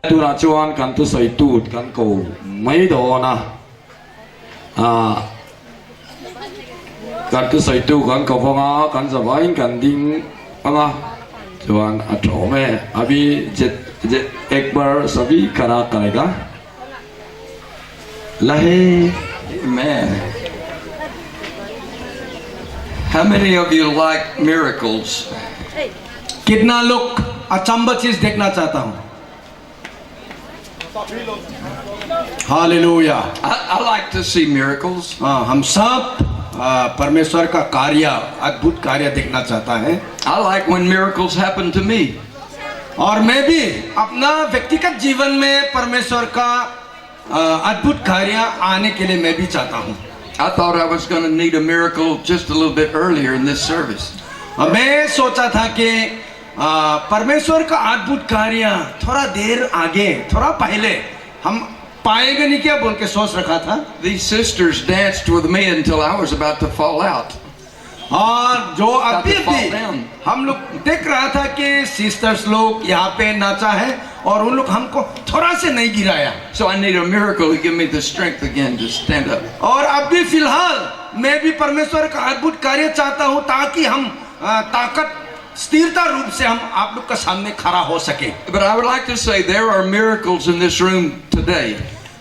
tu na chuan kan tu soi tut kan ko mai do na kan tu soi tu kan ko phong kan za vain kan ding anga chuan a tho me abi jet ekbar sabi kara karega lahe. Amen. How many of you like miracles? कितना लोग अचंभा चीज देखना चाहता हूँ? Hallelujah. I like to see miracles. हाँ, हम सब परमेश्वर का कार्य, अद्भुत कार्य देखना चाहता है। I like when miracles happen to me. और मैं भी अपना व्यक्तिगत जीवन में परमेश्वर का अद्भुत कार्य आने के लिए मैं भी चाहता हूँ। I thought I was going to need a miracle just a little bit earlier in this service. मैं सोचा था कि परमेश्वर का अद्भुत कार्य थोड़ा देर आगे, थोड़ा पहले हम पाएंगे नहीं क्या बोल के सोच रखा था। These sisters danced with me until I was about to fall out. और जो अभी भी हम लोग देख रहा था कि सिस्टर्स लोग यहाँ पे नाचा है और उन लोग हमको थोड़ा से नहीं गिराया। So I need a miracle to give me the strength again to stand up. और अभी फिलहाल मैं भी परमेश्वर का अद्भुत कार्य चाहता हूँ ताकि हम ताकत स्थिरता रूप से हम आप लोग का सामने खड़ा हो सके। But I would like to say there are miracles in this room today.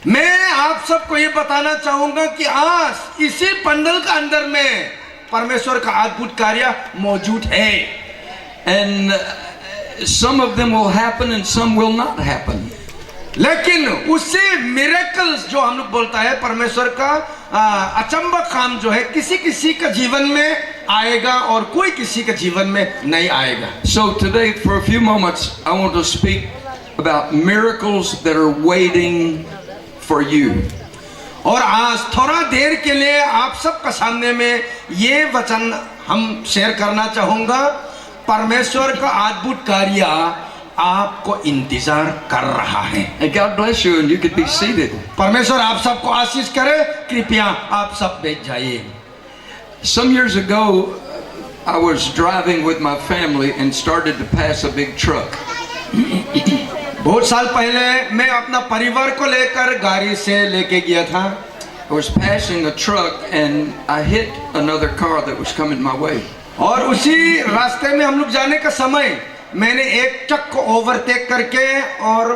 मैं आप सबको ये बताना चाहूंगा कि आज इसी पंडल का अंदर में परमेश्वर का अद्भुत कार्य मौजूद है। And some of them will happen and some will not happen. लेकिन उससे मिरेकल्स जो हम लोग बोलता है परमेश्वर का अचंभा काम जो है किसी किसी का जीवन में आएगा और कोई किसी के जीवन में नहीं आएगा। So today for a few moments I want to speak about miracles that are waiting for you. और आज थोड़ा देर के लिए आप सबका सामने में ये वचन हम शेयर करना चाहूंगा। परमेश्वर का अद्भुत कार्य आपको इंतजार कर रहा है। And God bless you and you could be seated. परमेश्वर आप सबको आशीष करे। कृपया आप सब बैठ जाइए। Some years ago I was driving with my family and started to pass a big truck. बहुत साल पहले मैं अपना परिवार को लेकर गाड़ी से लेके गया था। I was passing a truck and I hit another car that was coming my way. और उसी रास्ते में हम लोग जाने का समय मैंने एक ट्रक को ओवरटेक करके और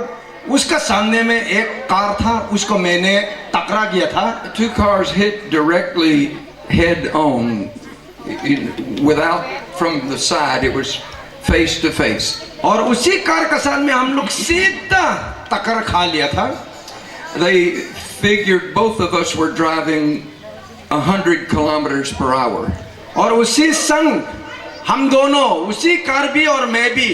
उसका सामने में एक कार था उसको मैंने टकरा गया था। Two cars hit directly head on without from the side. It was face to face. और उसी कार का साथ में हम लोग सीधा टक्कर खा लिया था। They figured both of us were driving 100 kilometers per hour. और उसी संग हम दोनों उसी कार भी और मैं भी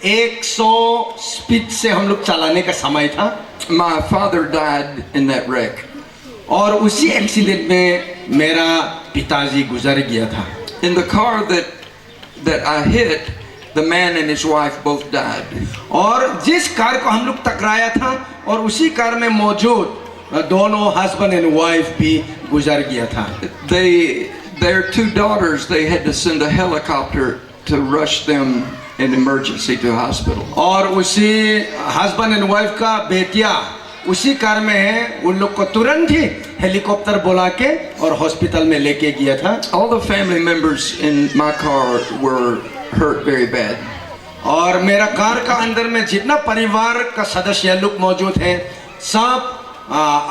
100 स्पीड से हम लोग चलाने का समय था। My father died in that wreck. और उसी एक्सीडेंट में मेरा पिताजी गुजर गया था। In the car that I hit, the man and his wife both died. और जिस कार को हम लोग टकराया था और उसी कार में मौजूद दोनों हस्बैंड एंड वाइफ भी गुजर गया था। Their two daughters, they had to send a helicopter to rush them in emergency to a hospital. और उसी हस्बैंड एंड वाइफ का बेटिया उसी कार में है। उन लोग को तुरंत ही हेलीकॉप्टर बुला के और हॉस्पिटल में लेके गया था। All the family members in my car were hurt very bad. और मेरा कार का अंदर में जितना परिवार का सदस्य लोग मौजूद हैं सब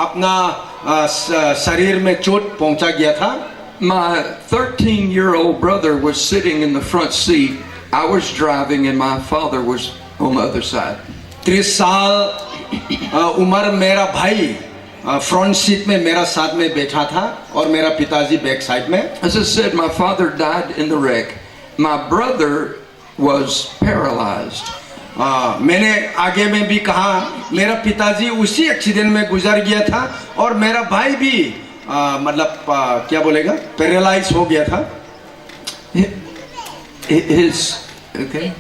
अपना शरीर में चोट पहुंचा गया था। My 13-year-old brother was sitting in the front seat. I was driving and my father was on the other side. 30 साल उम्र मेरा भाई फ्रंट सीट में मेरा साथ में बैठा था और मेरा पिताजी बैक साइड में। As I said, my father died in the wreck. My brother was paralyzed. मैंने आगे में भी कहा मेरा पिताजी उसी एक्सीडेंट में गुजर गया था और मेरा भाई भी मतलब क्या बोलेगा पैरालाइज हो गया था। Okay.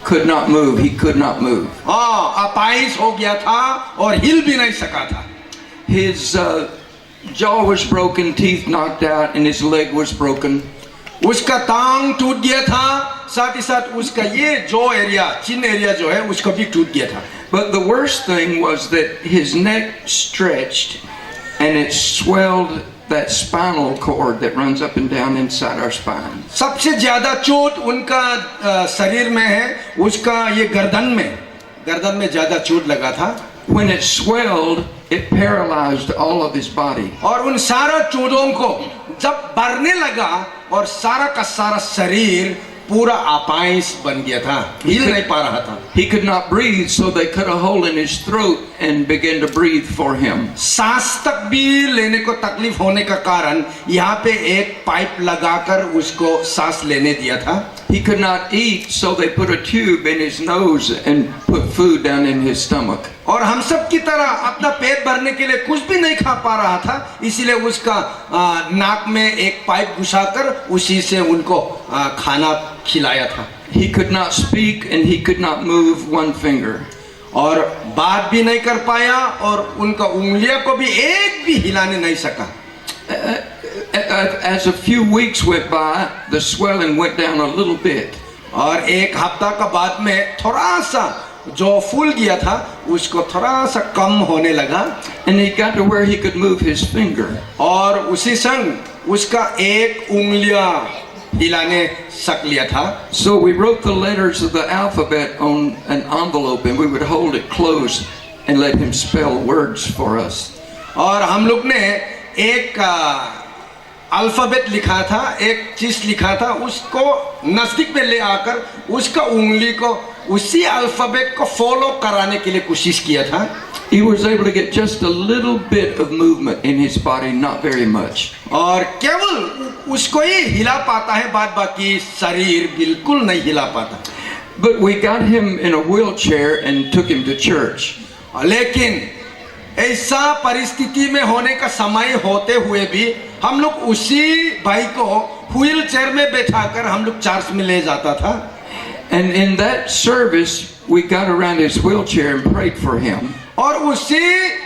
Could not move. He could not move. अपाहिज हो गया था और हिल भी नहीं सका था। His jaw was broken, teeth knocked out, and his leg was broken. उसका टांग टूट गया था, साथ ही साथ उसका ये जो एरिया, चिन एरिया जो है उसका भी टूट गया था। But the worst thing was that his neck stretched and it swelled that spinal cord that runs up and down inside our spine. सबसे ज्यादा चोट उनका शरीर में है, उसका ये गर्दन में ज्यादा चोट लगा था। When it swelled, it paralyzed all of his body. और उन सारा चोटों को जब बढ़ने लगा और सारा का सारा शरीर पूरा अपाइस बन गया था, हिल नहीं पा रहा था। He could not breathe, so they cut a hole in his throat and began to breathe for him. सांस तक भी लेने को तकलीफ होने का कारण यहाँ पे एक पाइप लगाकर उसको सांस लेने दिया था। He could not eat, so they put a tube in his nose and put food down in his stomach. और हम सब की तरह अपना पेट भरने के लिए कुछ भी नहीं खा पा रहा था, इसीलिए उसका नाक में एक पाइप घुसाकर उसी से उनको खाना खिलाया था। He could not speak and he could not move one finger. और बात भी नहीं कर पाया और उनका उंगलियों को भी एक भी हिलाने नहीं सका। As a few weeks went by, the swelling went down a little bit. और एक हफ्ता का बाद में थोड़ा सा जो फूल गया था उसको थोड़ा सा कम होने लगा। And he got to where he could move his finger. और उसी संग उसका एक उंगलियां हिलाने सक लिया था। So we wrote the letters of the alphabet on an envelope and we would hold it closed and let him spell words for us. और हम लोग ने एक अल्फाबेट लिखा था, एक चीज लिखा था, उसको नजदीक में ले आकर उसका उंगली को उसी अल्फाबेट को फॉलो कराने के लिए कोशिश किया था। He was able to get just a little bit of movement in his body, not very much. और केवल उसको ही हिला पाता है, बाद बाकी शरीर बिल्कुल नहीं हिला पाता। But we got him in a wheelchair and took him to church. लेकिन ऐसा परिस्थिति में होने का समय होते हुए भी हम लोग उसी भाई को व्हील चेयर में बैठाकर हम लोग चर्च में ले जाता था। And in that service, we got around his wheelchair and prayed for him. और उसी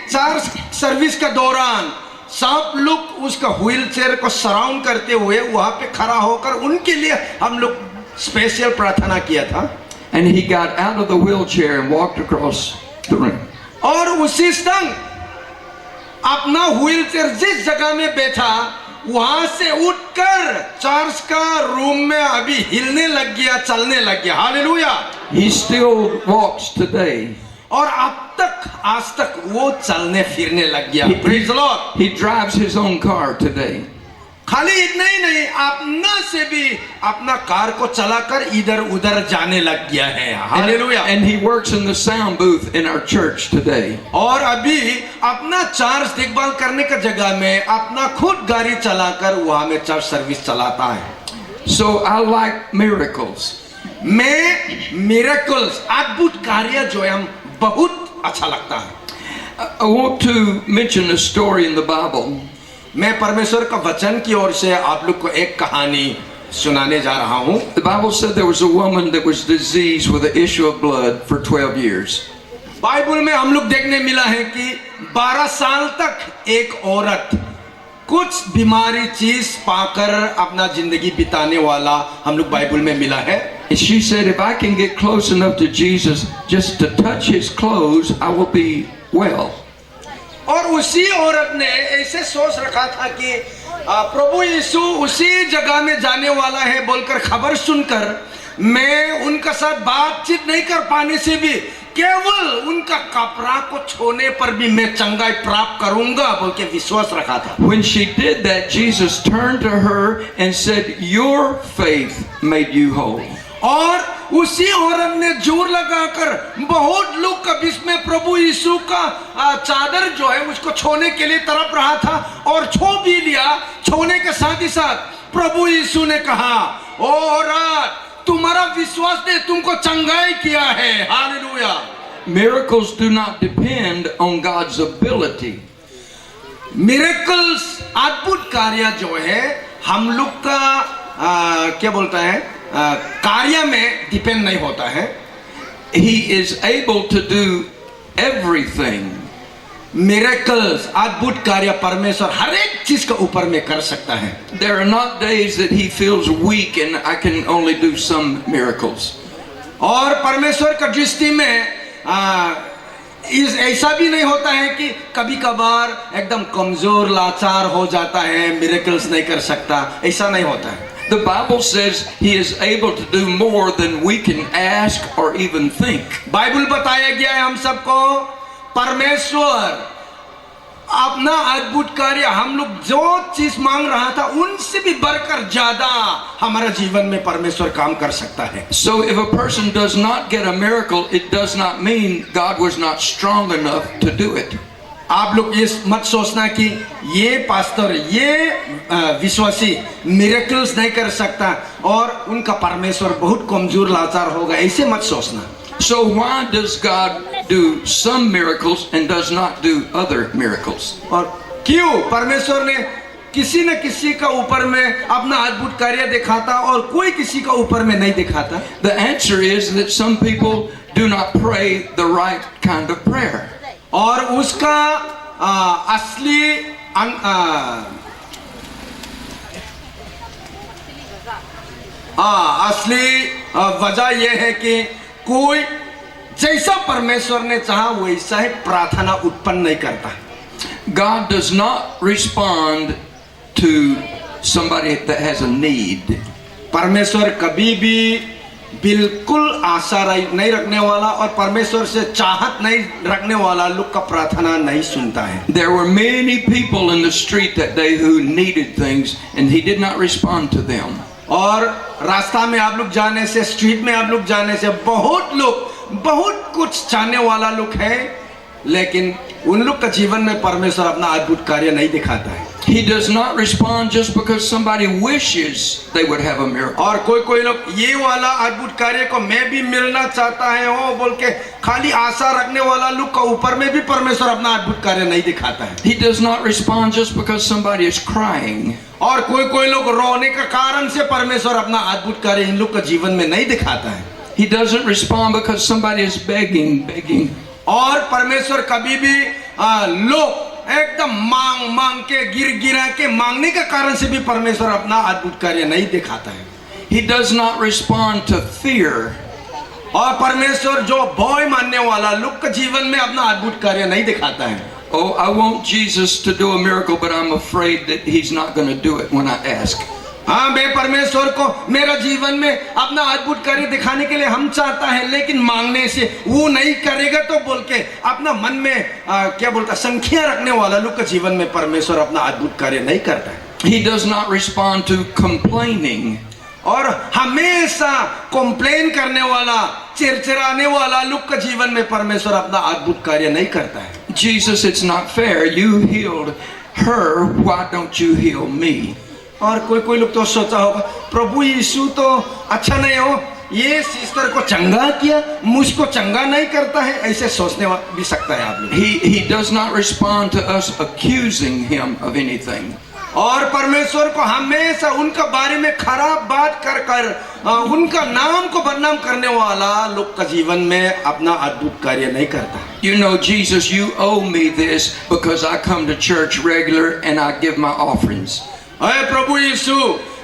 चर्च सर्विस के दौरान सब लोग उसका व्हील चेयर को सराउंड करते हुए वहां पे खड़ा होकर उनके लिए हम लोग स्पेशल प्रार्थना किया था। And he got out of the wheelchair and walked across the room. और उसी संग अपना व्हील चेयर जिस जगह में बैठा वहां से उठकर चर्च का रूम में अभी हिलने लग गया, चलने लग गया। Hallelujah. He still walks today. और अब तक आज तक वो चलने फिरने लग गया। Praise the Lord। He drives his own car today. खाली इतना ही नहीं, अपना से भी अपना कार को चलाकर इधर उधर जाने लग गया है। Hallelujah. And he works in the sound booth in our church today. और अभी अपना चर्च देखभाल करने का जगह में अपना खुद गाड़ी चलाकर वहां में चर्च सर्विस चलाता है। So I like miracles. मैं मिरेकल्स, अद्भुत कार्य जो है हम बहुत अच्छा लगता है। I want to mention a story in the Bible. मैं परमेश्वर का वचन की ओर से आप लोग को एक कहानी सुनाने जा रहा हूँ। The Bible said there was a woman that was diseased with an issue of blood for 12 years. Bible में हम लोग देखने मिला है कि 12 साल तक एक औरत कुछ बीमारी चीज पाकर अपना जिंदगी बिताने वाला हम लोग बाइबल में मिला है। And she said, if I can get close enough to Jesus just to touch his clothes, I will be well. और उसी औरत ने ऐसे सोच रखा था कि प्रभु यीशु उसी जगह में जाने वाला है बोलकर खबर सुनकर मैं उनका साथ बातचीत नहीं कर पाने से भी केवल उनका कपड़ा को छूने पर भी मैं चंगाई प्राप्त करूंगा बोल के विश्वास रखा था। When she did that, Jesus turned to her and said, your faith made you whole. और उसी औरत ने जोर लगाकर बहुत लोग का बीच में प्रभु यीशु का चादर जो है उसको छूने के लिए तड़प रहा था और छू भी लिया। छूने के साथ ही साथ प्रभु यीशु ने कहा, ओ औरत तुम्हारा विश्वास ने तुमको चंगाई किया है। Hallelujah. Miracles do not depend on God's ability. Miracles अद्भुत कार्य जो है हम लोग का क्या बोलता है कार्य में डिपेंड नहीं होता है। He is able to do everything miracles, अद्भुत कार्य परमेश्वर हर एक चीज के ऊपर में कर सकता है। There are not days that he feels weak and I can only do some miracles. और परमेश्वर का दृष्टि में ऐसा भी नहीं होता है कि कभी कभार एकदम कमजोर लाचार हो जाता है, मिरेकल्स नहीं कर सकता, ऐसा नहीं होता है। The Bible says he is able to do more than we can ask or even think. Bible बताया गया है हम सबको, परमेश्वर अपना अद्भुत कार्य हम लोग जो चीज मांग रहा था उनसे भी बढ़कर ज्यादा हमारे जीवन में परमेश्वर काम कर सकता है। So if a person does not get a miracle, it does not mean God was not strong enough to do it. आप लोग ये मत सोचना कि ये पास्टर, ये विश्वासी मिरेकल्स नहीं कर सकता और उनका परमेश्वर बहुत कमजोर लाचार होगा, ऐसे मत सोचना। So why does God do some miracles and does not do other miracles? और क्यों परमेश्वर ने किसी न किसी का ऊपर में अपना अद्भुत कार्य दिखाता और कोई किसी का ऊपर में नहीं दिखाता? The answer is that some people do not pray the right kind of prayer. और उसका असली वजह यह है कि कोई जैसा परमेश्वर ने चाहा वैसा ही प्रार्थना उत्पन्न नहीं करता। God does not respond to somebody that has a need. परमेश्वर कभी भी बिल्कुल आशा नहीं रखने वाला और परमेश्वर से चाहत नहीं रखने वाला लोग का प्रार्थना नहीं सुनता है। There were many people in the street that day who needed things and he did not respond to them. और रास्ता में आप लोग जाने से, स्ट्रीट में आप लोग जाने से बहुत लोग बहुत कुछ चाहने वाला लोग है, लेकिन उन लोग का जीवन में परमेश्वर अपना अद्भुत कार्य नहीं दिखाता है। He does not respond just because somebody wishes they would have a miracle. और कोई लोग ये वाला अद्भुत कार्य को मैं भी मिलना चाहता है वो बोल के खाली आशा रखने वाला लोग का ऊपर में भी परमेश्वर अपना अद्भुत कार्य नहीं दिखाता है। He does not respond just because somebody is crying. और कोई लोग रोने का कारण से परमेश्वर अपना अद्भुत कार्य इन लोग का जीवन में नहीं दिखाता है। He doesn't respond because somebody is begging. और परमेश्वर कभी भी लोग एकदम मांग के गिरा के मांगने के कारण से भी परमेश्वर अपना अद्भुत कार्य नहीं दिखाता है। He does not respond to fear. और परमेश्वर जो भय मानने वाला लोग के जीवन में अपना अद्भुत कार्य नहीं दिखाता है। Oh, I want Jesus to do a miracle, but I'm afraid that he's not going to do it when I ask. हाँ, मैं परमेश्वर को मेरा जीवन में अपना अद्भुत कार्य दिखाने के लिए हम चाहता है, लेकिन मांगने से वो नहीं करेगा तो बोल के अपना मन में क्या बोलता संख्या रखने वाला लोग के जीवन में परमेश्वर अपना अद्भुत कार्य नहीं करता है। He does not respond to complaining. और हमेशा कंप्लेन करने वाला, चिरचिराने वाला लोग के जीवन में परमेश्वर अपना अद्भुत कार्य नहीं करता है। Jesus, it's not fair. You healed her. Why don't you heal me? और कोई लोग तो सोचा होगा प्रभु यीशु तो अच्छा नहीं हो, ये सिस्टर को चंगा किया, मुझको चंगा नहीं करता है, ऐसे सोचने भी सकता है आप लोग। He does not respond to us accusing him of anything. और परमेश्वर को हमेशा उनका बारे में खराब बात कर उनका नाम को बदनाम करने वाला लोग का जीवन में अपना अद्भुत कार्य नहीं करता। You know, Jesus, you owe me this because I come to church regular and I give my offerings. अरे प्रभु यीशु,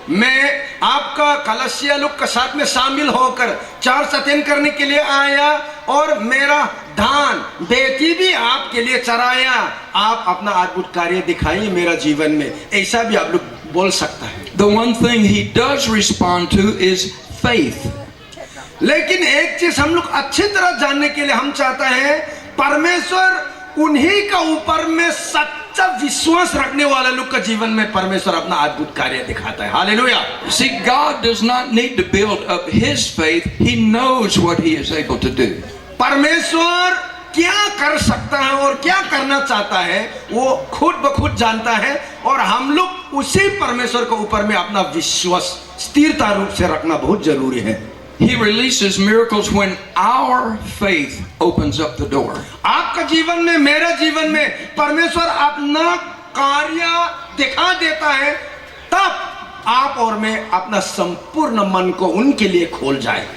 मैं आपका कलसिया लोग के साथ में शामिल होकर चार सतेन करने के लिए आया और मेरा धान बेटी भी आपके लिए चराया, आप अपना अद्भुत कार्य दिखाइए मेरा जीवन में, ऐसा भी आप लोग बोल सकता है। The one thing he does respond to is faith. लेकिन एक चीज हम लोग अच्छी तरह जानने के लिए हम चाहता है, परमेश्वर उन्हीं का ऊपर में सच्चा विश्वास रखने वाला लोग का जीवन में परमेश्वर अपना अद्भुत कार्य दिखाता है। Hallelujah. See, God does not need to build up his faith. He knows what he is able to do. परमेश्वर क्या कर सकता है और क्या करना चाहता है वो खुद ब खुद जानता है, और हम लोग उसी परमेश्वर के ऊपर में अपना विश्वास स्थिरता रूप से रखना बहुत जरूरी है। He releases miracles when our faith opens up the door. आपका जीवन में, मेरा जीवन में परमेश्वर अपना कार्य दिखा देता है, तब आप और मैं अपना संपूर्ण मन को उनके लिए खोल जाए।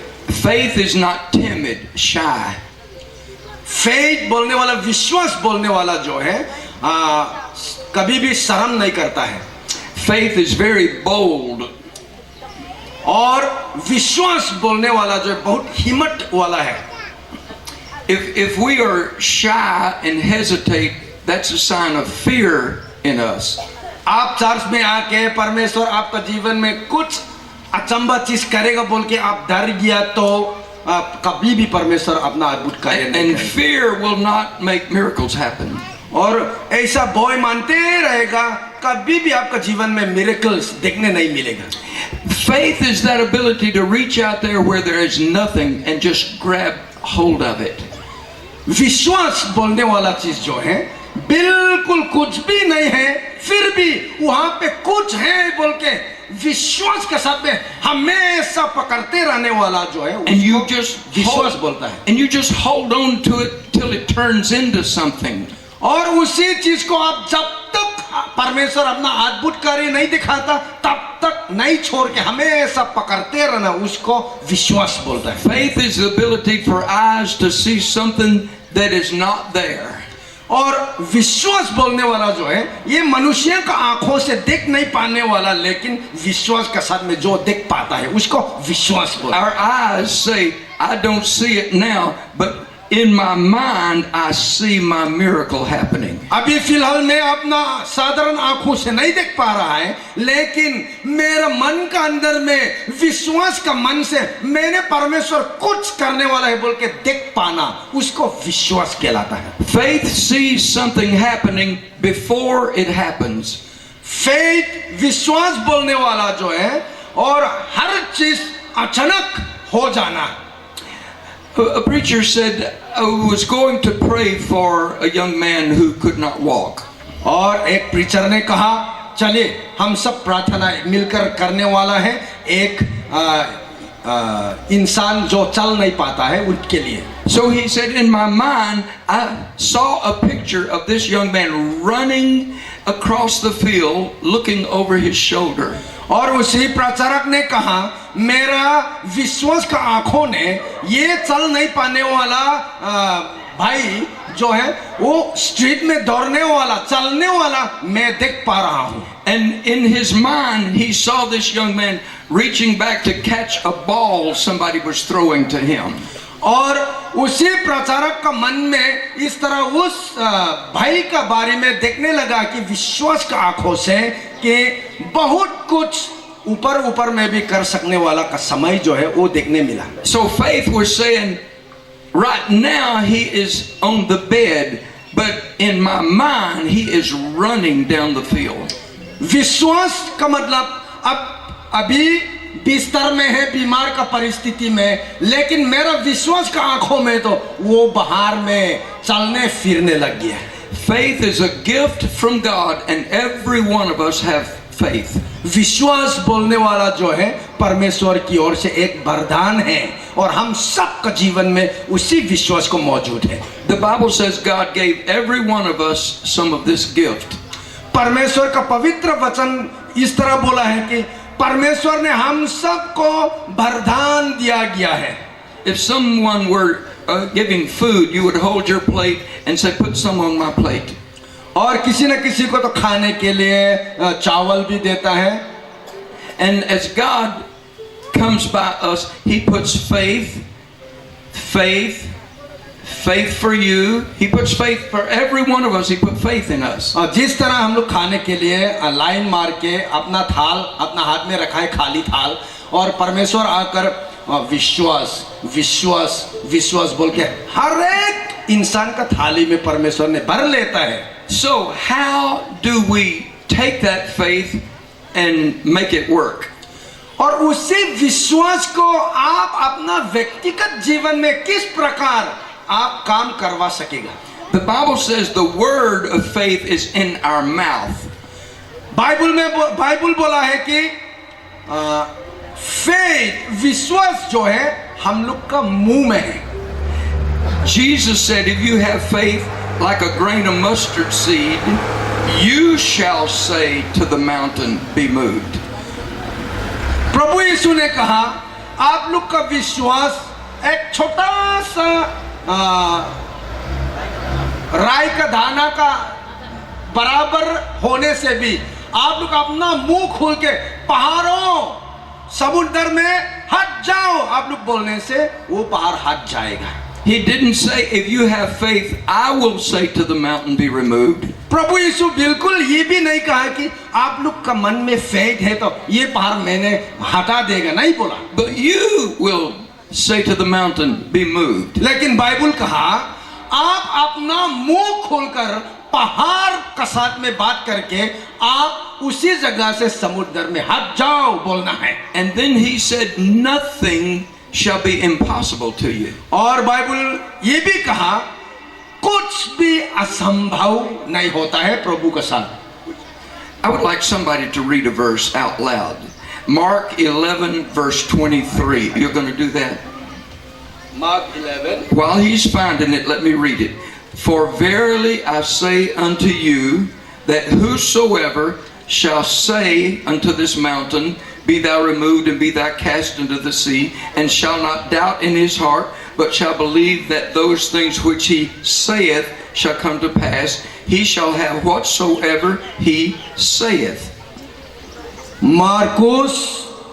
Faith is not timid, shy. Faith बोलने वाला, विश्वास बोलने वाला जो है कभी भी शर्म नहीं करता है. Faith is very bold. और विश्वास बोलने वाला जो है बहुत हिम्मत वाला है. If we are shy and hesitate, that's a sign of fear in us. आप चर्च में आके परमेश्वर आपका जीवन में कुछ अचंभा चीज करेगा बोल के आप डर गया तो कभी भी परमेश्वर अपना अद्भुत कार्य नहीं And करेगा. fear will not make miracles happen. और ऐसा भय मानते रहेगा, कभी भी आपका जीवन में मिरेकल्स देखने नहीं मिलेगा. Faith is that ability to reach out there where there is nothing and just grab hold of it. विश्वास बोलने वाला चीज जो है बिल्कुल कुछ भी नहीं है, फिर भी वहां पे कुछ है बोल के विश्वास के साथ में हमेशा पकड़ते रहने वाला जो है And you just विश्वास बोलता है. and you just hold on to it till it turns into something. और उसी चीज को आप जब तक परमेश्वर अपना अद्भुत कार्य नहीं दिखाता तब तक नहीं छोड़ के हमेशा पकड़ते रहना, उसको विश्वास बोलता है. Faith is the ability for eyes to see something that is not there. और विश्वास बोलने वाला जो है ये मनुष्य का आंखों से देख नहीं पाने वाला, लेकिन विश्वास के साथ में जो देख पाता है उसको विश्वास बोलता है. Our eyes say, I don't see it now, but in my mind I see my miracle happening. अभी फिलहाल मैं अपना साधारण आंखों से नहीं देख पा रहा है, लेकिन मेरा मन का अंदर में विश्वास का मन से मैंने परमेश्वर कुछ करने वाला है बोल के देख पाना, उसको विश्वास कहलाता है. Faith sees something happening before it happens. Faith विश्वास बोलने वाला जो है और हर चीज अचानक हो जाना. A preacher said was going to pray for a young man who could not walk. और एक प्रीचर ने कहा चलिए हम सब प्रार्थना मिलकर करने वाला है एक इंसान जो चल नहीं पाता है उनके लिए. So he said, in my mind, I saw a picture of this young man running across the field, looking over his shoulder. और उसी प्रचारक ने कहा मेरा विश्वास का आंखों ने ये चल नहीं पाने वाला भाई जो है वो स्ट्रीट में दौड़ने वाला, चलने वाला मैं देख पा रहा हूँ. And in his mind, he saw this young man reaching back to catch a ball somebody was throwing to him. और उसी प्रचारक का मन में इस तरह उस भाई का बारे में देखने लगा कि विश्वास का आंखों से कि बहुत कुछ ऊपर ऊपर में भी कर सकने वाला का समय जो है वो देखने मिला. So faith was saying, right now he is on the bed, but in my mind he is running down the field. विश्वास का मतलब अब अभी बिस्तर में है, बीमार का परिस्थिति में, लेकिन मेरा विश्वास का आंखों में तो वो बाहर में चलने फिरने लग गया. Faith is a gift from God, and every one of us have faith. विश्वास बोलने वाला जो है परमेश्वर की ओर से एक वरदान है और हम सब का जीवन में उसी विश्वास को मौजूद है. The Bible says God gave every one of us some of this gift. परमेश्वर का पवित्र वचन इस तरह बोला है कि परमेश्वर ने हम सबको वरदान दिया गया है. If someone were giving food, you would hold your plate and say, put some on my plate. और किसी न किसी को तो खाने के लिए चावल भी देता है. And as God comes by us, He puts faith for you. He puts faith for every one of us. He put faith in us. और जिस तरह हम लोग खाने के लिए लाइन मार के अपना थाल अपना हाथ में रखा है, खाली थाल, और परमेश्वर आकर विश्वास विश्वास विश्वास बोल के हर एक इंसान का थाली में परमेश्वर ने भर लेता है. So how do we take that faith and make it work? और उसी विश्वास को आप अपना व्यक्तिगत जीवन में किस प्रकार आप काम करवा सकेगा. The Bible says the word of faith is in our mouth. Bible बोला है कि फेथ विश्वास जो है हम लोग का मुंह में है. Jesus said, if you have faith like a grain of mustard seed, you shall say to the mountain, be moved. प्रभु यीशु ने कहा आप लोग का विश्वास एक छोटा सा राई का दाना का बराबर होने से भी आप लोग अपना मुंह खोल के पहाड़ों समुद्र में हट जाओ आप लोग बोलने से वो पहाड़ हट जाएगा। He didn't say, if you have faith, I will say to the mountain, be removed. प्रभु यीशु बिल्कुल ये भी नहीं कहा कि आप लोग का मन में फेथ है तो ये पहाड़ मैंने हटा देगा, नहीं बोला। But you will say to the mountain, be moved. लेकिन बाइबल कहा आप अपना मुंह खोलकर पहाड़ के साथ में बात करके आप उसी जगह से समुद्र में हट जाओ बोलना है। And then he said, nothing shall be impossible to you. और बाइबल ये भी कहा कुछ भी असंभव नहीं होता है प्रभु के साथ। I would like somebody to read a verse out loud. Mark 11 verse 23. You're going to do that? Mark 11. While he's finding it, let me read it. For verily I say unto you, that whosoever shall say unto this mountain, be thou removed and be thou cast into the sea, and shall not doubt in his heart, but shall believe that those things which he saith shall come to pass, he shall have whatsoever he saith. Marcus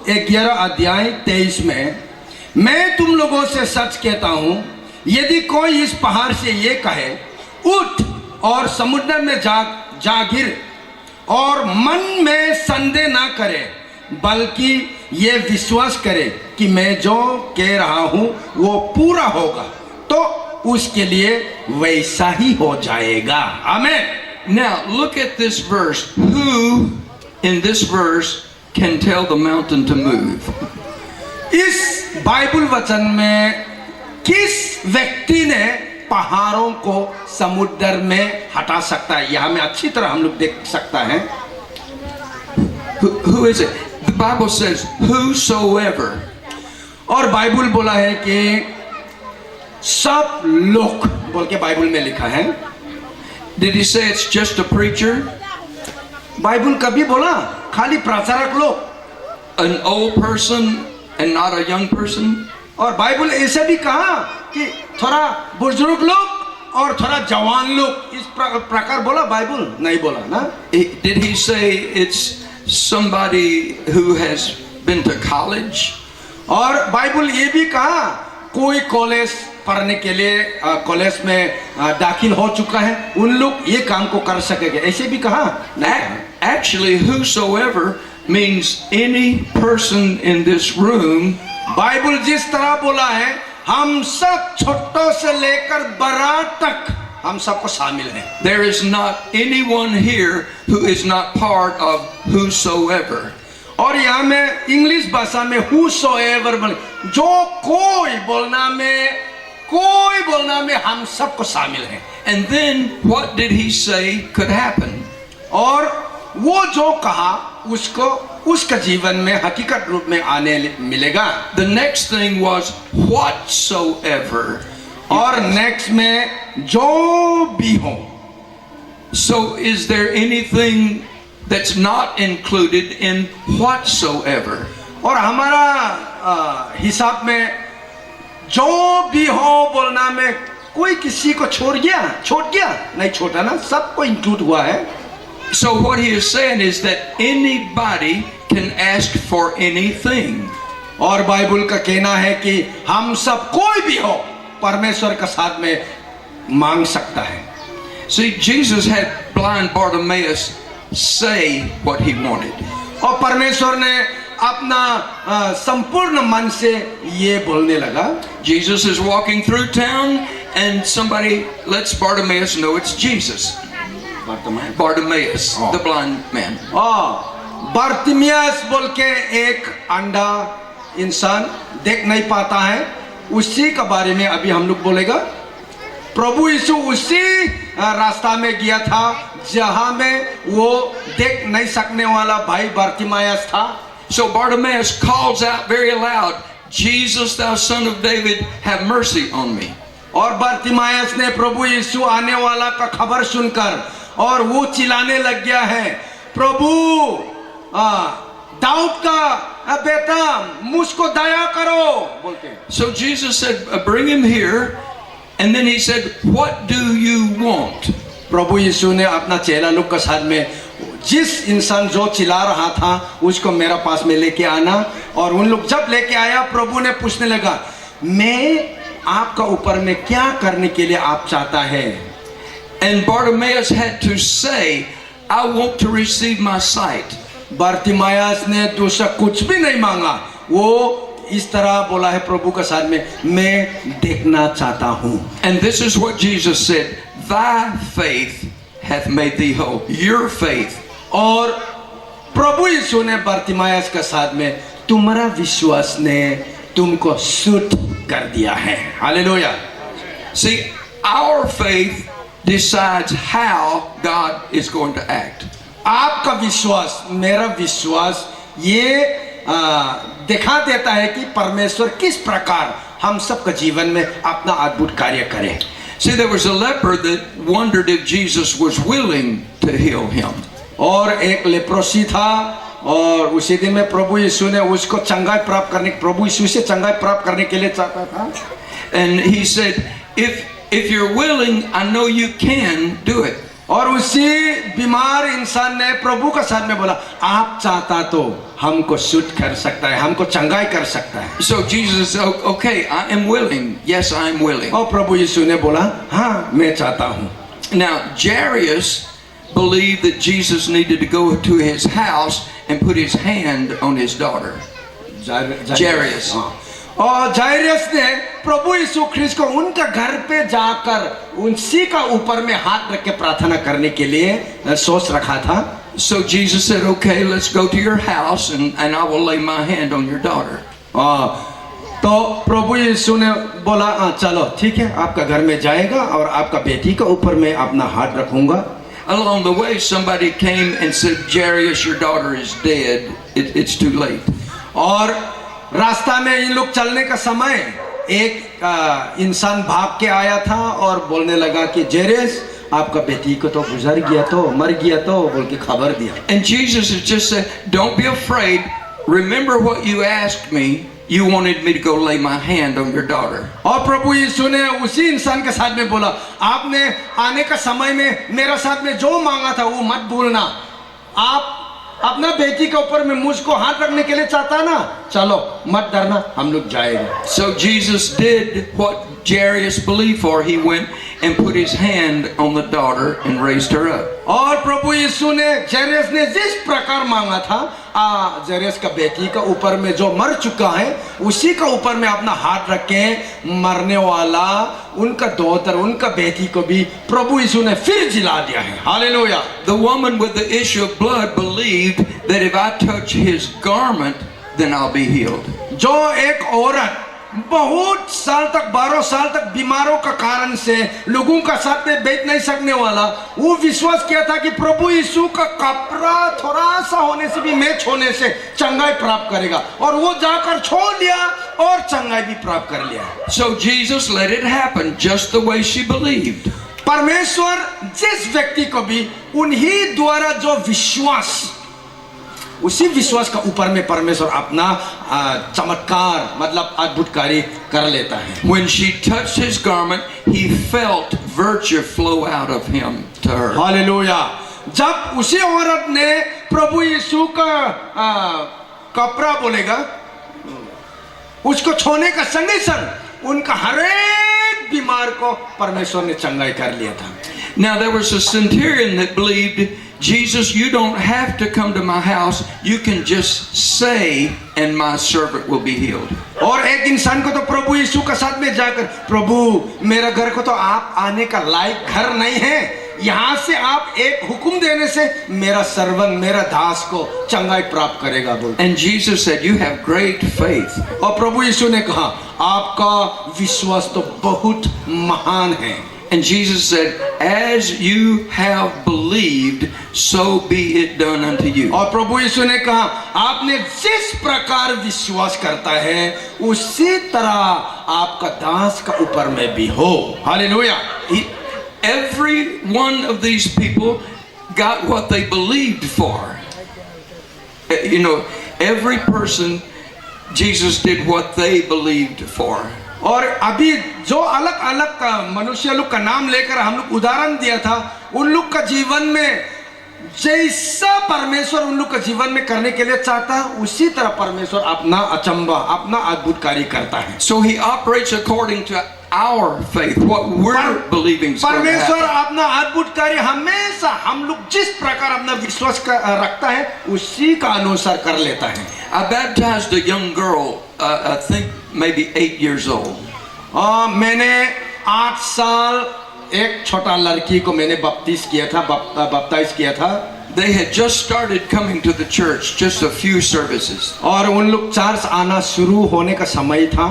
11 अध्याय 23 में, मैं तुम लोगों से सच कहता हूं, यदि कोई इस पहाड़ से ये कहे उठ और समुद्र में जा गिर और मन में संदेह ना करे, बल्कि ये विश्वास करे कि मैं जो कह रहा हूं वो पूरा होगा, तो उसके लिए वैसा ही हो जाएगा। आमीन। Now look at this verse. Who in this verse can tell the mountain to move? इस बाइबल वचन में किस व्यक्ति ने पहाड़ों को समुद्र में हटा सकता है? यह हमें अच्छी तरह हम लोग देख सकता है। Who is it? The Bible says whosoever. और बाइबल बोला है कि सब लोग बोल के बाइबल में लिखा है। Did he say it's just a preacher? Bible कभी बोला खाली प्रचारक लोग? An old person and not a young person? और बाइबल ऐसे भी कहा कि थोड़ा बुजुर्ग लोग और थोड़ा जवान लोग, इस प्रकार बोला? बाइबल नहीं बोला ना। Did he say it's somebody who has been to college? और बाइबल ये भी कहा कोई कॉलेज पढ़ने के लिए कॉलेज में दाखिल हो चुका है, उन लोग ये काम को कर सकेंगे, ऐसे भी कहा? Actually, whosoever means any person in this room. Bible जिस तरह बोला है हम सब छोटों से लेकर बड़ा तक हम सबको शामिल हैं। There is not anyone here who is not part of whosoever. और यहाँ में इंग्लिश भाषा में whosoever बोले, जो कोई बोलना में हम सबको शामिल हैं। And then what did he say could happen? और वो जो कहा उसको उसका जीवन में हकीकत रूप में आने मिलेगा। The next thing was whatsoever. और नेक्स्ट में जो भी हो। So is there anything that's not included in whatsoever? और हमारा हिसाब में जो भी हो बोलना में कोई किसी को छोड़ गया नहीं, छोटा ना, सबको इंक्लूड हुआ है। So what he is saying is that anybody can ask for anything. और बाइबल का कहना है कि हम सब कोई भी हो परमेश्वर के साथ में मांग सकता है। See, Jesus had blind Bartimaeus say what he wanted. और परमेश्वर ने अपना संपूर्ण मन से ये बोलने लगा। Jesus is walking through town and somebody lets Bartimaeus know it's Jesus. Bartimaeus, the blind man. बार्तिमियस बोल के एक अंधा इंसान देख नहीं पाता है, उसी के बारे में अभी हम लोग बोलेगा। प्रभु यीशु उसी रास्ता में गया था जहां में वो देख नहीं सकने वाला भाई बार्तिमायस था। So Bartimaeus calls out very loud, Jesus, thou son of David, have mercy on me. और बार्तिमायस ने प्रभु यीशु आने वाला का खबर सुनकर और वो चिल्लाने लग गया है, प्रभु दाऊद का बेटा मुझको दया करो बोलते। So Jesus said, bring him here And then he said, what do you want? प्रभु यीशु ने अपना चेला लोग के साथ में जिस इंसान जो चिल्ला रहा था उसको मेरा पास में लेके आना, और उन लोग जब लेके आया प्रभु ने पूछने लगा, मैं आपका ऊपर में क्या करने के लिए आप चाहता है? And Bartimaeus had to say, I want to receive my sight. बारतिमायस ने दूसरा कुछ भी नहीं मांगा, वो इस तरह बोला है प्रभु के साथ में, मैं देखना चाहता हूँ. And this is what Jesus said, thy faith hath made thee whole. Your faith. और प्रभु यीशु ने बारतिमायस के साथ में, तुम्हारा विश्वास ने तुमको शुद्ध कर दिया है. Hallelujah. See, our faith decides how God is going to act. आपका विश्वास, मेरा विश्वास ये दिखा देता है कि परमेश्वर किस प्रकार हम सबका जीवन में अपना अद्भुत कार्य करे. See, there was a leper that wondered if Jesus was willing to heal him. और एक लेप्रोसी था, और उसी दिन में प्रभु यीशु ने उसको चंगाई प्राप्त करने, प्रभु यीशु से चंगाई प्राप्त करने के लिए चाहता था. And he said, if you're willing, I know you can do it. और उसी बीमार इंसान ने प्रभु के साथ में बोला, आप चाहता तो हमको शुद्ध कर सकता है, हमको चंगाई कर सकता है. So Jesus said, okay, I am willing. Yes, I am willing. और प्रभु यीशु ने बोला, हाँ मैं चाहता हूँ. Now Jairus believed that Jesus needed to go to his house and put his hand on his daughter. Jairus. और जायरस ने प्रभु यीशु ख्रिस्त को उनका घर पे जाकर उसी का ऊपर में हाथ रख के प्रार्थना करने के लिए सोच रखा था. So Jesus said, okay, let's go to your house and I will lay my hand on your daughter. तो प्रभु यीशु ने बोला, चलो ठीक है, आपका घर में जाएगा और आपका बेटी के ऊपर में अपना हाथ रखूंगा. Along the way, somebody came and said, Jairus, your daughter is dead. It's too late. और रास्ता में इन लोग चलने का समय एक इंसान भाग के आया था और बोलने लगा कि जेरेस, आपका बेटी को तो गुजर गया, तो मर गया, तो बोल के खबर दिया. And Jesus has just said, don't be afraid. Remember what you asked me. You wanted me to go lay my hand on your daughter. और प्रभु यीशु ने उसी इंसान के साथ में बोला, आपने आने का समय में मेरे साथ में जो मांगा था वो मत भूलना. आप अपना बेटी के ऊपर में मुझको हाथ रखने के लिए चाहता ना, चलो मत डरना, हम लोग जाएंगे. So Jesus did what Jairus believed for. He went and put his hand on the daughter and raised her up. और प्रभु यीशु ने जायरस ने जिस प्रकार मांगा था, जायरस का बेटी का ऊपर में जो मर चुका है उसी का ऊपर में अपना हाथ रख के मरने वाला उनका डॉटर, उनका बेटी को भी प्रभु यीशु ने फिर जिला दिया है. Hallelujah. The woman with the issue of blood believed that if I touch his garment, then I'll be healed. जो एक औरत बहुत साल तक, 12 साल तक बीमारों का कारण से लोगों का साथ में बैठ नहीं सकने वाला, वो विश्वास किया था कि प्रभु यीशु का कपड़ा थोड़ा सा होने से भी, मैच होने से चंगाई प्राप्त करेगा, और वो जाकर छोड़ लिया और चंगाई भी प्राप्त कर लिया. So Jesus let it happen just the way she believed. परमेश्वर जिस व्यक्ति को भी उन्हीं द्वारा जो विश्वास, उसी विश्वास का ऊपर में परमेश्वर अपना चमत्कार मतलब अद्भुत कार्य कर लेता है. When she touched his garment, he felt virtue flow out of him to her. Hallelujah. जब उसी औरत ने प्रभु यीशु का कपड़ा बोलेगा, उसको छूने का संगे संग उनका हर एक बीमार को परमेश्वर ने चंगाई कर लिया था. Now there was a centurion that believed, Jesus, you don't have to come to my house. You can just say and my servant will be healed. और एक इंसान को तो प्रभु यीशु के साथ में जाकर, प्रभु मेरा घर को तो आप आने का लायक घर नहीं है, यहाँ से आप एक हुक्म देने से मेरा सर्वंट, मेरा दास को चंगाई प्राप्त करेगा बोल. And Jesus said, you have great faith. और प्रभु यीशु ने कहा, आपका विश्वास तो बहुत महान है. And Jesus said, as you have believed, so be it done unto you. और प्रभु यीशु ने कहा, आपने जिस प्रकार विश्वास करता है उसी तरह आपका दास का ऊपर में भी हो. Hallelujah. Every one of these people got what they believed for. You know, every person, Jesus did what they believed for. और अभी जो अलग अलग मनुष्य लोग का नाम लेकर हम लोग उदाहरण दिया था, उन लोग का जीवन में जैसा परमेश्वर उन लोग का जीवन में करने के लिए चाहता है, उसी तरह परमेश्वर अपना अचंबा, अपना अद्भुत कार्य करता है. So he operates according to our faith, what we're believing is going to परमेश्वर happen. अपना अद्भुत कार्य हमेशा हम लोग जिस प्रकार अपना विश्वास रखता है उसी का अनुसार कर लेता है. I baptized a young girl, I think maybe 8 years old. मैंने 8 साल एक छोटा लड़की को मैंने बपतिस किया था, बपटाइज किया था. They had just started coming to the church, just a few services. और उन लोग चर्च आना शुरू होने का समय था.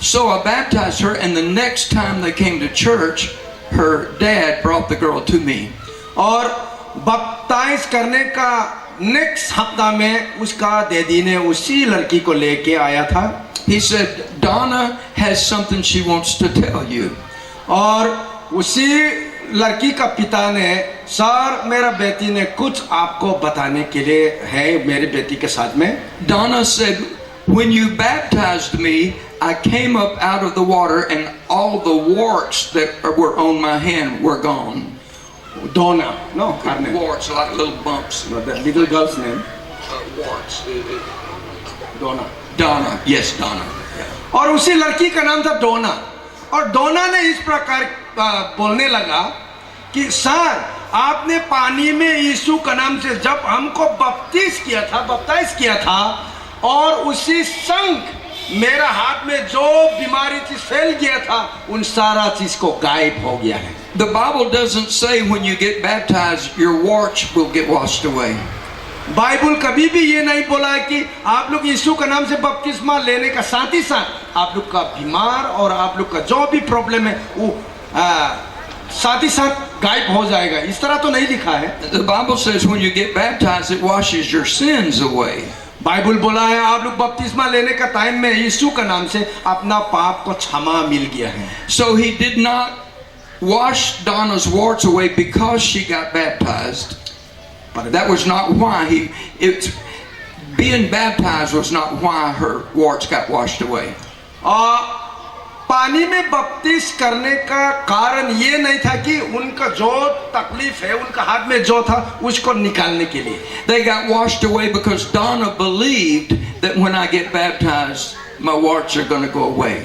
So I baptized her, and the next time they came to church, her dad brought the girl to me. और बपटाइज करने का नेक्स्ट हफ्ता में उसका दीदी ने उसी लड़की को लेके आया था. He said, Donna has something she wants to tell you. और उसी लड़की का पिता ने, सर मेरा बेटी ने कुछ आपको बताने के लिए है मेरी बेटी के साथ में. Donna said, when you baptized me, I came up out of the water and all the warts that were on my hand were gone. Donna, no, her name. Warts, like little bumps. No, the little girl's name. Warts. Donna. Donna, yes, Donna. और उसी लड़की का नाम था डोना. और डोना ने इस प्रकार बोलने लगा कि सर आपने पानी में यीशु का नाम से जब हमको बपटाइज किया था और उसी संग मेरा हाथ में जो बीमारी थी फैल गया था, उन सारा चीज को गायब हो गया है. The Bible doesn't say when you get baptized your warts will get washed away. Bible कभी भी ये नहीं बोला है कि आप लोग यीशु का नाम से बपतिस्मा लेने का साथ ही साथ आप लोग का बीमार और आप लोग का जो भी प्रॉब्लम है वो साथ ही साथ गायब हो जाएगा. इस तरह तो नहीं लिखा है. The Bible says when you get baptized it washes your sins away. Bible बोला है आप लोग बपतिस्मा लेने का टाइम में यीशु का नाम से अपना पाप को क्षमा मिल गया है. So he did not wash Donna's warts away because she got baptized. But that was not why being baptized was not why her warts got washed away. पानी में बपतिस करने का कारण ये नहीं था कि उनका जो तकलीफ है, उनका हाथ में जो था उसको निकालने के लिए. They got washed away because Donna believed that when I get baptized my warts are going to go away.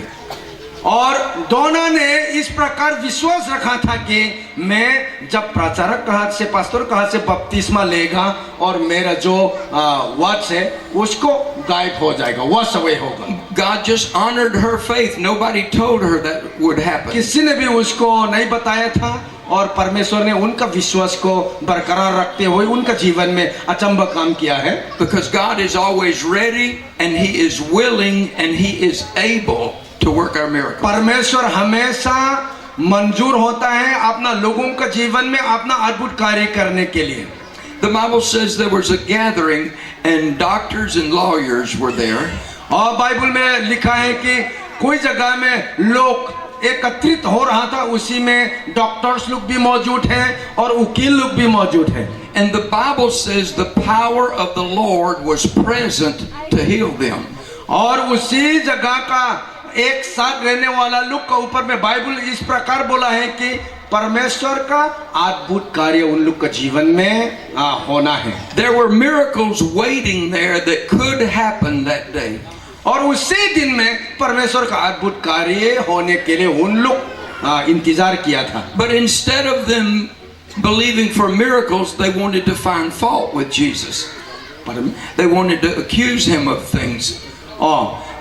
और डोना ने इस प्रकार विश्वास रखा था कि मैं जब प्रचारक का हाथ से, पास्टर का हाथ से बपतिस्मा लेगा और मेरा जो वाट्स है उसको गायब हो जाएगा, वॉश अवे होगा. God just honored her faith. Nobody told her that would happen. किसी ने भी उसको नहीं बताया था और परमेश्वर ने उनका विश्वास को बरकरार रखते हुए उनका जीवन में अचंभा काम किया है. Because God is always ready and He is willing and He is able to work our miracles. परमेश्वर हमेशा मंजूर होता है अपना लोगों का जीवन में अपना अद्भुत कार्य करने के लिए. The Bible says there was a gathering and doctors and lawyers were there. और बाइबल में लिखा है कि कोई जगह में लोग एकत्रित हो रहा था, उसी में डॉक्टर्स लोग भी मौजूद हैं और वकील लोग भी मौजूद हैं. And the Bible says the power of the Lord was present to heal them. और उसी जगह का एक साथ रहने वाला लोग का ऊपर में बाइबल इस प्रकार बोला है कि परमेश्वर का अद्भुत कार्य उन लोग का जीवन में होना है. There were miracles waiting there that could happen that day. और उसी दिन में परमेश्वर का अद्भुत कार्य होने के लिए उन लोग इंतजार किया था. But instead of them believing for miracles, they wanted to find fault with Jesus. They wanted to accuse him of things.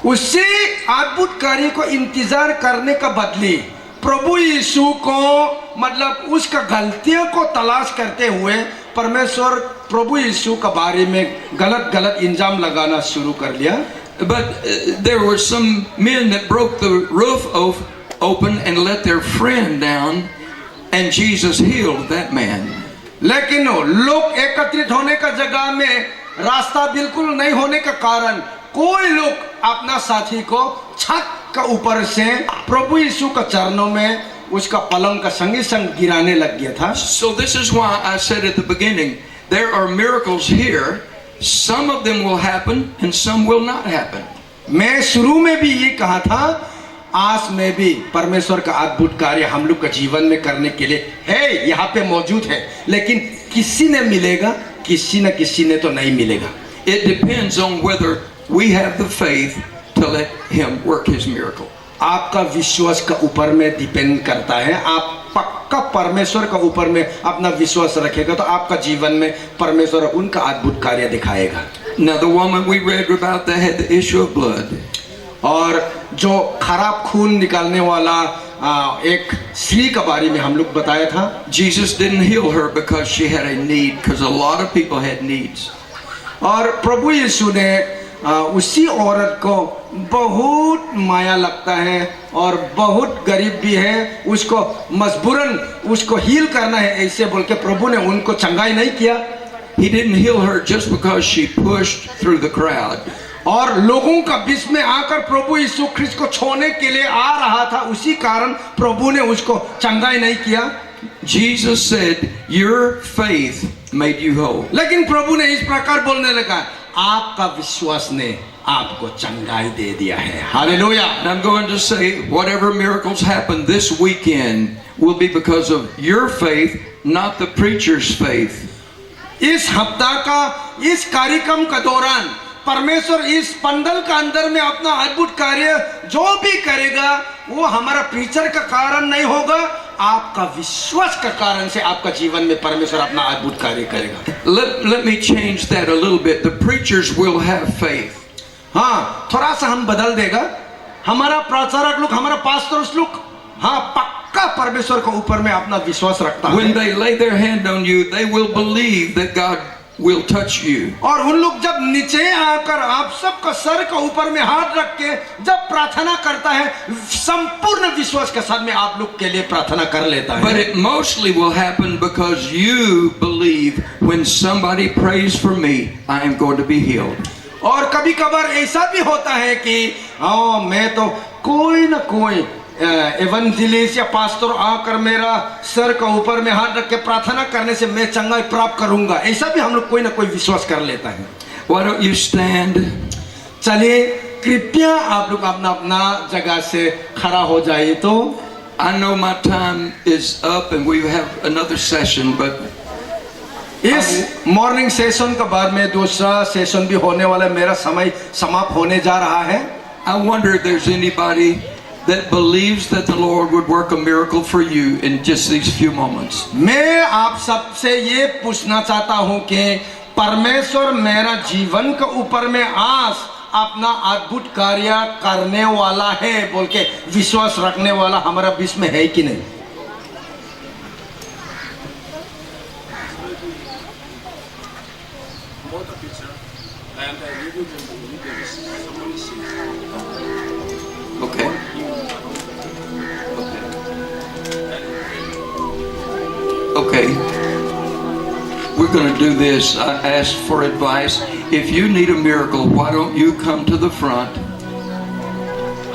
उसी अद्भुत कार्य को इंतजार करने का बदले प्रभु यीशु को, मतलब उसका गलतियों को तलाश करते हुए परमेश्वर प्रभु यीशु के बारे में गलत इल्जाम लगाना शुरू कर लिया. But there were some men that broke the roof open and let their friend down, and Jesus healed that man. लेकिन लोग एकत्रित होने का जगह में रास्ता बिल्कुल नहीं होने का कारण कोई लोग अपना साथी को छत का ऊपर से प्रभु यीशु का चरणों में उसका पलंग का संगी संग गिराने लग गया था. So this is why I said at the beginning, there are miracles here. Some of them will happen and some will not happen. मैं शुरू में भी ये कहा था आस में भी परमेश्वर का अद्भुत कार्य हम लोग का जीवन में करने के लिए है, यहाँ पे मौजूद है, लेकिन किसी ने मिलेगा, किसी न किसी ने तो नहीं मिलेगा। It depends on whether we have the faith to let him work his miracle. आपका विश्वास का ऊपर में डिपेंड करता है। आप पक्का परमेश्वर का ऊपर में अपना विश्वास रखेगा तो आपका जीवन में परमेश्वर उनका अद्भुत कार्य दिखाएगा। Now the woman we read about that had the issue of blood. और जो खराब खून निकालने वाला एक स्त्री के बारे में हम लोग बताया था। Jesus didn't heal her because she had a need, because a lot of people had needs. और प्रभु यीशु ने उसी औरत को बहुत माया लगता है और बहुत गरीब भी है, उसको मजबूरन उसको हील करना है ऐसे बोल के प्रभु ने उनको चंगाई नहीं किया। He didn't heal her just because she pushed through the crowd. और लोगों का बीच में आकर प्रभु यीशु ख्रिस्त को छोड़ने के लिए आ रहा था, उसी कारण प्रभु ने उसको चंगाई नहीं किया। Jesus said, "Your faith made you whole." लेकिन प्रभु ने इस प्रकार बोलने लगा, आपका विश्वास ने आपको चंगाई दे दिया है। Hallelujah. And I'm going to say, whatever miracles happen this weekend will be because of your faith, not the preacher's faith. इस हफ्ता का इस कार्यक्रम का दौरान परमेश्वर इस पंडल का अंदर में अपना अद्भुत कार्य जो भी करेगा वो हमारा प्रीचर का कारण नहीं होगा, आपका विश्वास का कारण से आपका जीवन में परमेश्वर अपना अद्भुत कार्य करेगा। Let me change that a little bit. The preachers will have faith. हाँ, थोड़ा सा हम बदल देगा। हमारा प्रचारक लोग, हमारा पास्टर्स लोग, हाँ पक्का परमेश्वर के ऊपर में अपना विश्वास रखता है। When they lay their hand on you, they will believe that God will touch you. और उन लोग जब नीचे आकर आप सबका सर का ऊपर में हाथ रख के जब प्रार्थना करता है, संपूर्ण विश्वास के साथ में आप लोग के लिए प्रार्थना कर लेता है। But it mostly will happen because you believe when somebody prays for me, I am going to be healed. और कभी कभार ऐसा भी होता है कि मैं तो कोई ना कोई एवंजेलिस्ट या पास्टर आकर मेरा सर का ऊपर में हाथ रख के प्रार्थना करने से मैं चंगाई प्राप्त करूंगा, ऐसा भी हम लोग कोई ना कोई विश्वास कर लेता है। Why don't you stand? चलिए कृपया आप लोग अपना अपना जगह से खड़ा हो जाइए। तो I know my time is up and we have another session, but इस मॉर्निंग सेशन के बाद में दूसरा सेशन भी होने वाला है, मेरा समय समाप्त होने जा रहा है। I wonder if there's anybody that believes that the Lord would work a miracle for you in just these few moments. मैं आप सबसे ये पूछना चाहता हूँ कि परमेश्वर मेरा जीवन के ऊपर में आस अपना अद्भुत कार्य करने वाला है बोल के विश्वास रखने वाला हमारा बीच में है कि नहीं? Okay. Okay. We're going to do this. I asked for advice. If you need a miracle, why don't you come to the front?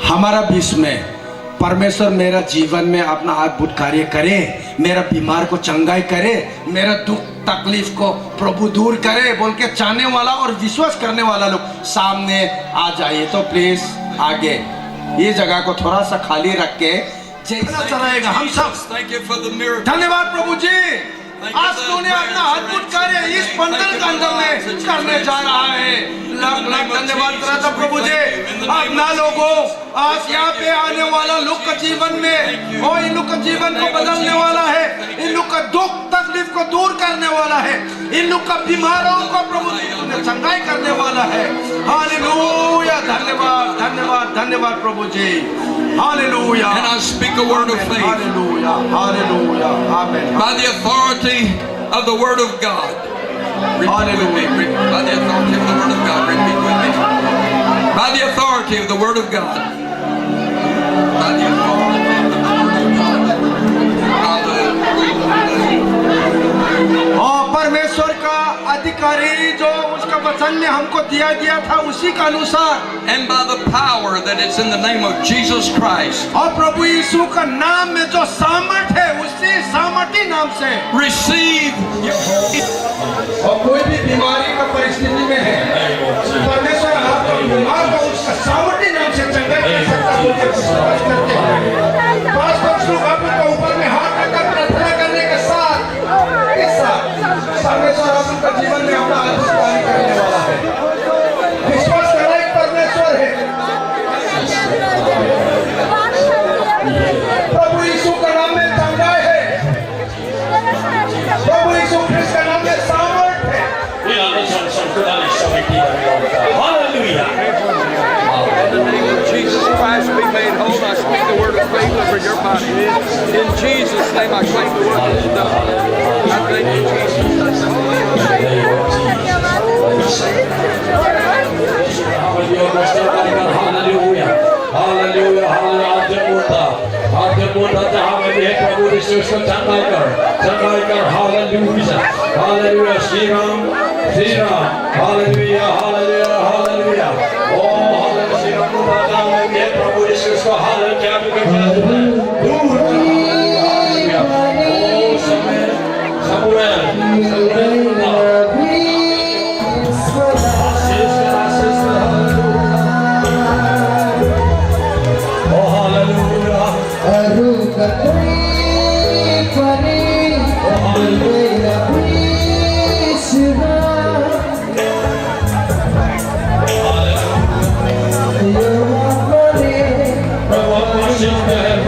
हमारा बीच में परमेश्वर मेरा जीवन में अपना अद्भुत कार्य करे, मेरा बीमार को चंगाई करे, मेरा दुख तकलीफ को प्रभु दूर करे बोल के चाहने वाला और विश्वास करने वाला लोग सामने आ जाइए। तो प्लीज आगे ये जगह को थोड़ा सा खाली रख के चलाएगा हम सब। धन्यवाद प्रभु जी, आज तूने अपना अद्भुत कार्य इस पंडल के अंदर में करने जा रहा है। लाख लाख धन्यवाद करता प्रभु जी। अपना लोगों आज यहाँ पे आने वाला लोग का जीवन में और इन लोग का जीवन को बदलने वाला है, इन लोग का दुख तकलीफ को दूर करने वाला है, इन लोग का बीमारों को प्रभु ने चंगाई करने वाला है। हालेलुया, धन्यवाद धन्यवाद धन्यवाद प्रभु जी। Hallelujah. And I speak a word of faith. Hallelujah hallelujah आमीन। By the authority of the word of God. Hallelujah. By the authority of the word of God. Repeat with me. By the authority of the word of God. By the authority of the word of God. और परमेश्वर का अधिकारी जो उसका वचन में हमको दिया गया था उसी का अनुसार And by the power that is in the name of Jesus Christ. और प्रभु यीशु का नाम में जो सामर्थ है उसी सामर्थी नाम से Receive और कोई भी बीमारी का परिस्थिति में है परमेश्वर आपको बीमार को उसका सामर्थी नाम से अंदर कर सकता हूँ विश्वास करते हैं। 5 लोग आपके ऊपर में हाथ रखकर प्रार्थना करने के साथ इस साथ परमेश्वर आपका जीवन में अपना अद्भुत कार्य करने वाला है। विश्वास करना एक परमेश्वर है। प्रभु यीशु का नाम में चंगाई है। प्रभु यीशु ख्रिस्त का नाम में सामर्थ है। Hallelujah. In the name of Jesus Christ, be made whole. I speak the word of faith over your body. In Jesus' name, I claim the word is done. I thank you, Jesus. Hallelujah. Hallelujah. Hallelujah. प्रभु यीशु को चंगाई कर hallelujah hallelujah Shri Ram hallelujah hallelujah hallelujah ओ hallelujah Shri Ram नाम में प्रभु यीशु को hallelujah दूर hallelujah ओ समय शमूएल Hallelujah.